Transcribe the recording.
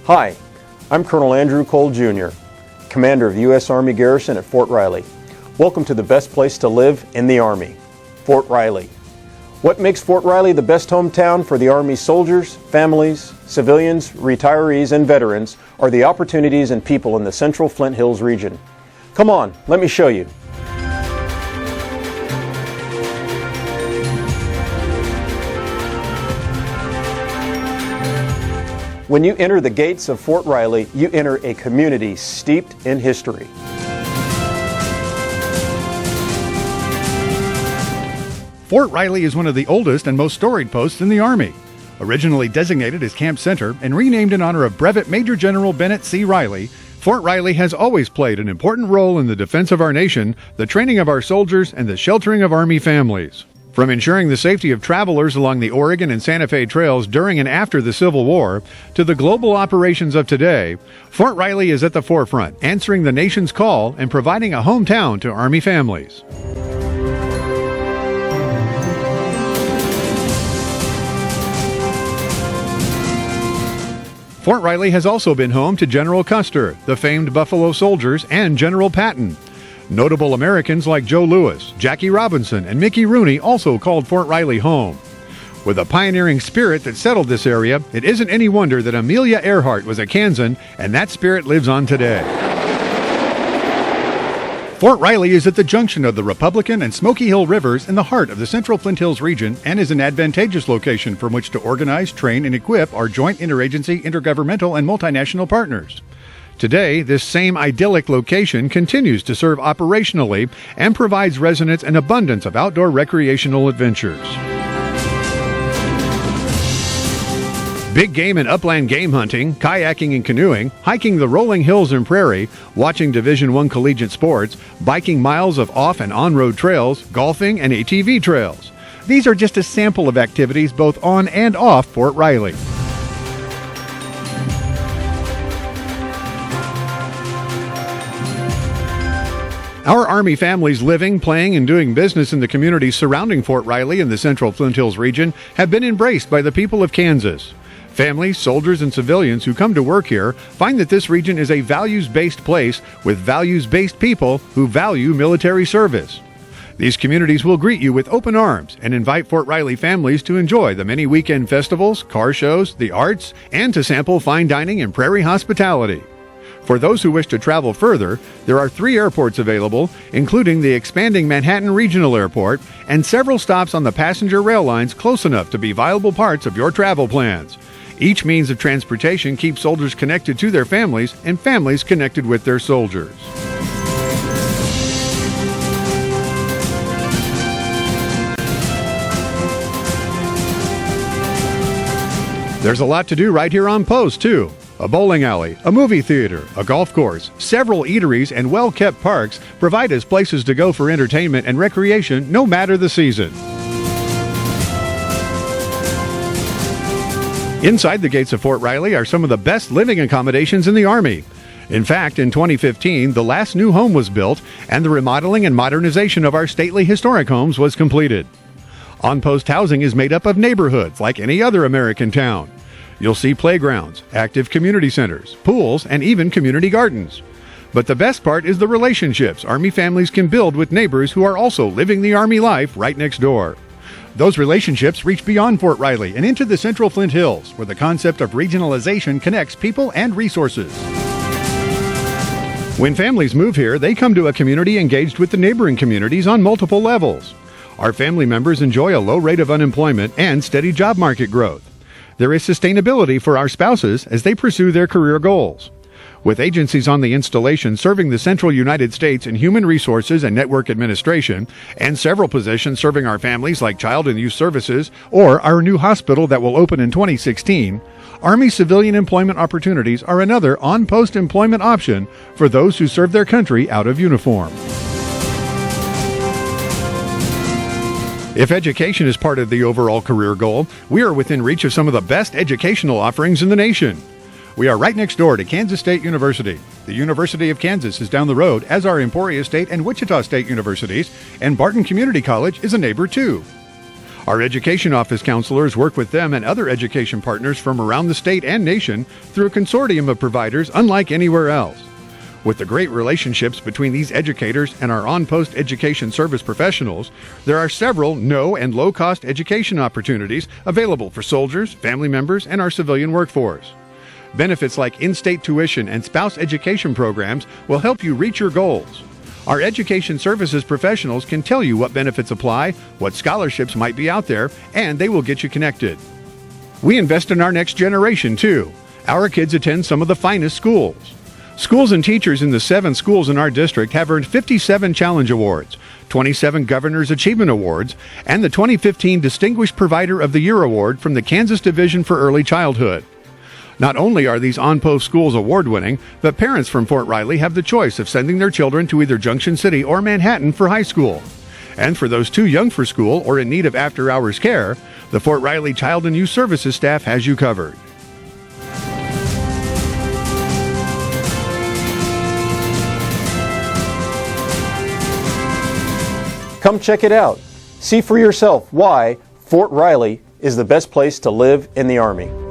Hi, I'm Colonel Andrew Cole Jr., Commander of the U.S. Army Garrison at Fort Riley. Welcome to the best place to live in the Army, Fort Riley. What makes Fort Riley the best hometown for the Army soldiers, families, civilians, retirees, and veterans are the opportunities and people in the Central Flint Hills region. Come on, let me show you. When you enter the gates of Fort Riley, you enter a community steeped in history. Fort Riley is one of the oldest and most storied posts in the Army. Originally designated as Camp Center and renamed in honor of Brevet Major General Bennett C. Riley, Fort Riley has always played an important role in the defense of our nation, the training of our soldiers, and the sheltering of Army families. From ensuring the safety of travelers along the Oregon and Santa Fe trails during and after the Civil War to the global operations of today, Fort Riley is at the forefront, answering the nation's call and providing a hometown to Army families. Fort Riley has also been home to General Custer, the famed Buffalo Soldiers, and General Patton. Notable Americans like Joe Louis, Jackie Robinson, and Mickey Rooney also called Fort Riley home. With a pioneering spirit that settled this area, it isn't any wonder that Amelia Earhart was a Kansan, and that spirit lives on today. Fort Riley is at the junction of the Republican and Smoky Hill Rivers in the heart of the Central Flint Hills region and is an advantageous location from which to organize, train, and equip our joint interagency, intergovernmental, and multinational partners. Today, this same idyllic location continues to serve operationally and provides residents an abundance of outdoor recreational adventures. Big game and upland game hunting, kayaking and canoeing, hiking the rolling hills and prairie, watching Division I collegiate sports, biking miles of off and on-road trails, golfing, and ATV trails. These are just a sample of activities both on and off Fort Riley. Our Army families living, playing, and doing business in the communities surrounding Fort Riley and the Central Flint Hills region have been embraced by the people of Kansas. Families, soldiers, and civilians who come to work here find that this region is a values-based place with values-based people who value military service. These communities will greet you with open arms and invite Fort Riley families to enjoy the many weekend festivals, car shows, the arts, and to sample fine dining and prairie hospitality. For those who wish to travel further, there are 3 airports available, including the expanding Manhattan Regional Airport and several stops on the passenger rail lines close enough to be viable parts of your travel plans. Each means of transportation keeps soldiers connected to their families and families connected with their soldiers. There's a lot to do right here on post, too. A bowling alley, a movie theater, a golf course, several eateries, and well-kept parks provide us places to go for entertainment and recreation no matter the season. Inside the gates of Fort Riley are some of the best living accommodations in the Army. In fact, in 2015, the last new home was built and the remodeling and modernization of our stately historic homes was completed. On-post housing is made up of neighborhoods like any other American town. You'll see playgrounds, active community centers, pools, and even community gardens. But the best part is the relationships Army families can build with neighbors who are also living the Army life right next door. Those relationships reach beyond Fort Riley and into the Central Flint Hills, where the concept of regionalization connects people and resources. When families move here, they come to a community engaged with the neighboring communities on multiple levels. Our family members enjoy a low rate of unemployment and steady job market growth. There is sustainability for our spouses as they pursue their career goals. With agencies on the installation serving the central United States in Human Resources and Network Administration, and several positions serving our families like Child and Youth Services, or our new hospital that will open in 2016, Army civilian employment opportunities are another on-post employment option for those who serve their country out of uniform. If education is part of the overall career goal, we are within reach of some of the best educational offerings in the nation. We are right next door to Kansas State University. The University of Kansas is down the road, as are Emporia State and Wichita State Universities, and Barton Community College is a neighbor too. Our Education Office counselors work with them and other education partners from around the state and nation through a consortium of providers unlike anywhere else. With the great relationships between these educators and our on-post education service professionals, there are several no and low-cost education opportunities available for soldiers, family members, and our civilian workforce. Benefits like in-state tuition and spouse education programs will help you reach your goals. Our education services professionals can tell you what benefits apply, what scholarships might be out there, and they will get you connected. We invest in our next generation, too. Our kids attend some of the finest schools. Schools and teachers in the 7 schools in our district have earned 57 Challenge Awards, 27 Governor's Achievement Awards, and the 2015 Distinguished Provider of the Year Award from the Kansas Division for Early Childhood. Not only are these on-post schools award-winning, but parents from Fort Riley have the choice of sending their children to either Junction City or Manhattan for high school. And for those too young for school or in need of after-hours care, the Fort Riley Child and Youth Services staff has you covered. Come check it out. See for yourself why Fort Riley is the best place to live in the Army.